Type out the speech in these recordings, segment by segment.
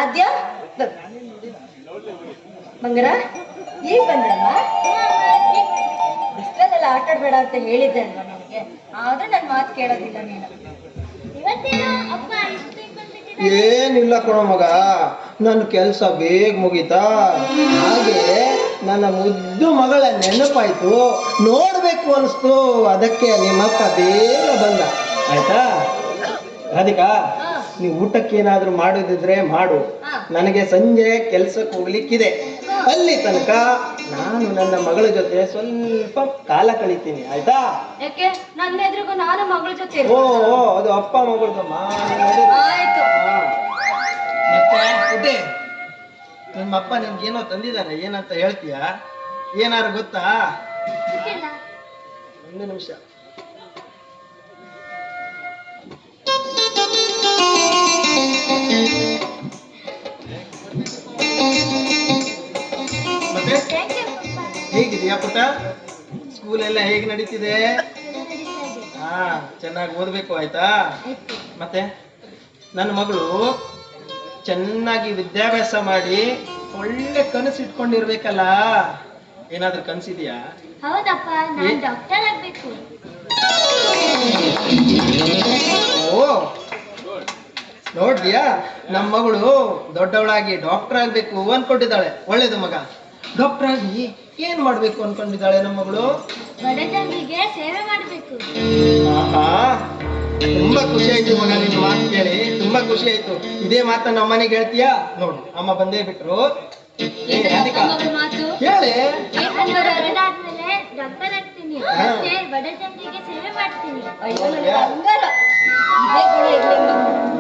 ಆದ್ಯ ಮಂಗರ ಈಗ ಬಂದಮ್ಮ. ಬಿಸಿಲಲ್ಲೆಲ್ಲ ಆಟ ಆಡ್ಬೇಡ ಅಂತ ಹೇಳಿದ್ದೆ ಅಲ್ವಾ ನನಗೆ, ಆದ್ರೆ ನನ್ನ ಮಾತು ಕೇಳೋದಿಲ್ಲ ನೀನು. ಏನಿಲ್ಲ ಕಣ ಮಗ, ನನ್ನ ಕೆಲಸ ಬೇಗ ಮುಗೀತಾ, ಹಾಗೆ ನನ್ನ ಮುದ್ದು ಮಗಳ ನೆನಪಾಯ್ತು, ನೋಡ್ಬೇಕು ಅನಿಸ್ತು, ಅದಕ್ಕೆ ನಿಮ್ಮಪ್ಪ ಬೇಗ ಬಂದ. ಆಯ್ತಾ ರಾಧಿಕಾ, ನೀವು ಊಟಕ್ಕೆ ಏನಾದ್ರೂ ಮಾಡೋದಿದ್ರೆ ಮಾಡು, ನನಗೆ ಸಂಜೆ ಕೆಲ್ಸಕ್ಕೆ ಹೋಗ್ಲಿಕ್ಕಿದೆ. ಅಲ್ಲಿ ತನಕ ನಾನು ನನ್ನ ಮಗಳ ಜೊತೆ ಸ್ವಲ್ಪ ಕಾಲ ಕಳಿತೀನಿ. ಆಯ್ತಾ? ಯಾಕೆ ನನ್ನ ಎದುರಿಗೂ ನಾನು ಮಗಳ ಜೊತೆ? ಓ ಅದು ಅಪ್ಪ ಮಗಳದಮ್ಮ. ಆಯ್ತು. ಮತ್ತೆ ನಿಮ್ಮಪ್ಪ ನಿಮ್ಗೆ ಏನೋ ತಂದಿದ್ದಾರೆ, ಏನಂತ ಹೇಳ್ತೀಯಾ? ಏನಾರು ಗೊತ್ತಾ? ಒಂದು ನಿಮಿಷ. ಮತ್ತೆ ಹೇಗಿದೆಯಾ ಪುಟ್ಟ? ಸ್ಕೂಲ್ ಎಲ್ಲ ಹೇಗೆ ನಡೀತಿದೆ? ಚೆನ್ನಾಗಿ ಓದ್ಬೇಕು. ಆಯ್ತಾ? ಮತ್ತೆ ನನ್ನ ಮಗಳು ಚೆನ್ನಾಗಿ ವಿದ್ಯಾಭ್ಯಾಸ ಮಾಡಿ ಒಳ್ಳೆ ಕನಸು ಇಟ್ಕೊಂಡಿರ್ಬೇಕಲ್ಲ, ಏನಾದ್ರೂ ಕನಸಿದ್ಯಾ? ಹೌದಪ್ಪ, ನಾನು ಡಾಕ್ಟರ್ ಆಗ್ಬೇಕು. ಓ ನೋಡ್ದ್ಯಾ, ನಮ್ಮ ಮಗಳು ದೊಡ್ಡವಳಾಗಿ ಡಾಕ್ಟರ್ ಆಗ್ಬೇಕು ಅನ್ಕೊಂಡಿದ್ದಾಳೆ. ಒಳ್ಳೇದು ಮಗ. ಡಾಕ್ಟರ್ ಆಗಿ ಏನ್ ಮಾಡ್ಬೇಕು ಅನ್ಕೊಂಡಿದ್ದಾಳೆ ನಮ್ಮ ಮಗಳು? ಬಡ ಜನರಿಗೆ ಸೇವೆ ಮಾಡ್ಬೇಕು. ಆಹಾ, ತುಂಬಾ ಖುಷಿ ಆಯ್ತು ಮಗ, ನಿನ್ನ ಮಾತು ಕೇಳಿ ತುಂಬಾ ಖುಷಿ ಆಯ್ತು. ಇದೇ ಮಾತನ್ನ ನಮ್ಮ ಮನೆಗೆ ಹೇಳ್ತೀಯಾ? ನೋಡು, ಅಮ್ಮ ಬಂದೇ ಬಿಟ್ರು. ಹೇಳಿ, ಆದ್ಮೇಲೆ ಡಾಕ್ಟರ್ ಆಗ್ತೀನಿ, ಮತ್ತೆ ಬಡ ಜನರಿಗೆ ಸೇವೆ ಮಾಡ್ತೀನಿ.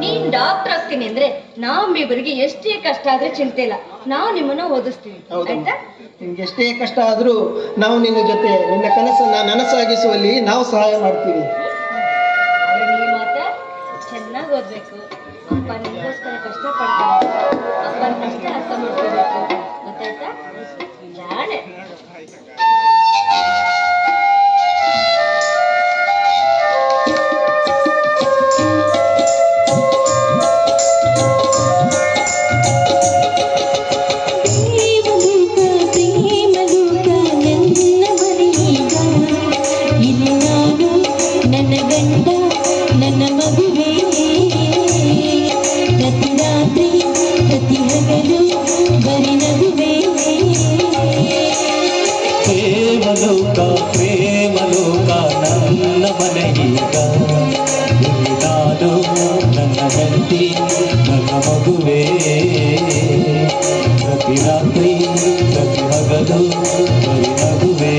ನೀನ್ ಡಾಕ್ಟರ್ ಆಗ್ತೀನಿ ಅಂದ್ರೆ ನಮ್ಮಿಬ್ಬರಿಗೆ ಎಷ್ಟೇ ಕಷ್ಟ ಆದ್ರೆ ಚಿಂತೆ ಇಲ್ಲ, ನಾವು ನಿಮ್ಮನ್ನ ಓದಿಸ್ತೀವಿ. ಆಯ್ತಾ? ನಿಮ್ಗೆ ಎಷ್ಟೇ ಕಷ್ಟ ಆದ್ರೂ ನಾವು ನಿನ್ನ ಜೊತೆ, ನಿನ್ನ ಕನಸನ್ನ ನನಸಾಗಿಸುವಲ್ಲಿ ನಾವು ಸಹಾಯ ಮಾಡ್ತೀವಿ. ಆದ್ರೆ ನೀ ಮಾತ್ರ ಚೆನ್ನಾಗಿ ಓದ್ಬೇಕು. ಅಪ್ಪ ನಿಮಗೋಸ್ಕರ ಕಷ್ಟ ಪಡ್ತೀನಿ, ಅಪ್ಪನ ಕಷ್ಟ ಅರ್ಥ ಮಾಡ್ಕೋಬೇಕು. ಗೊತ್ತಾಯ್ತಾ? ಜಾಣೆ. ಪ್ರೇಮಲೋಕ ನನ್ನ ಮನೆಯೀಗ, ನಾನು ನನ್ನ ಗಂಟಿ ನನ್ನ ಮಗುವೇ, ಪ್ರತಿ ರಾತ್ರಿ ಪ್ರತಿ ಹಗಲು ಬರಿ ನಗುವೇ. ದೇವಲೋಕ ಪ್ರೇಮಲೋಕ ನನ್ನ ಮನೆಯೀಗ, ನಾನು ಗಂಡ ಮದುವೆ, ರಾತ್ರಿ ಹಗಲು ಮದುವೆ.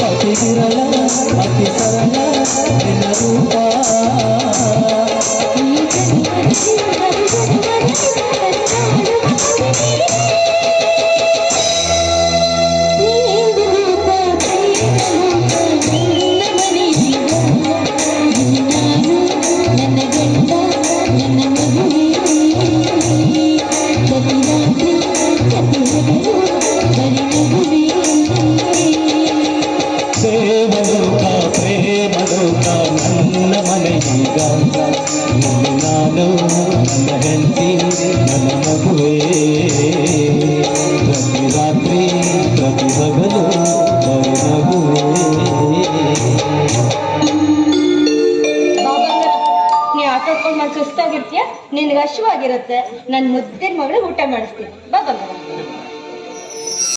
ಅತಿ ವಿರಳ ಅತಿ ಸರಳ ನಿನ್ನ ರೂಪ ಪ್ರೇಮಲೋಕ ನನ್ನ ಮನೆಯೀಗ ನಿನ್ನೆ ನಾನು ನನ್ನ ಹೆಂಡತಿ ನನ್ನ ಮಗುವೆ ಪ್ರತಿ ರಾತ್ರಿ ಪ್ರತಿ ಹಗಲು ಬರಿ ಮಗುವೆ ಬಾಬಂಗಾರ ನೀ ಆಟಾಡ್ಕೊಂಡು ನಾನು ಸುಸ್ತಾಗಿರ್ತೀಯ ನಿನ್ಗೆ ಹಶ್ವಾಗಿರುತ್ತೆ ನನ್ನ ಮುದ್ದಿನ ಮಗಳು ಊಟ ಮಾಡಿಸ್ತೀನಿ ಬಾಬಂಗಾರ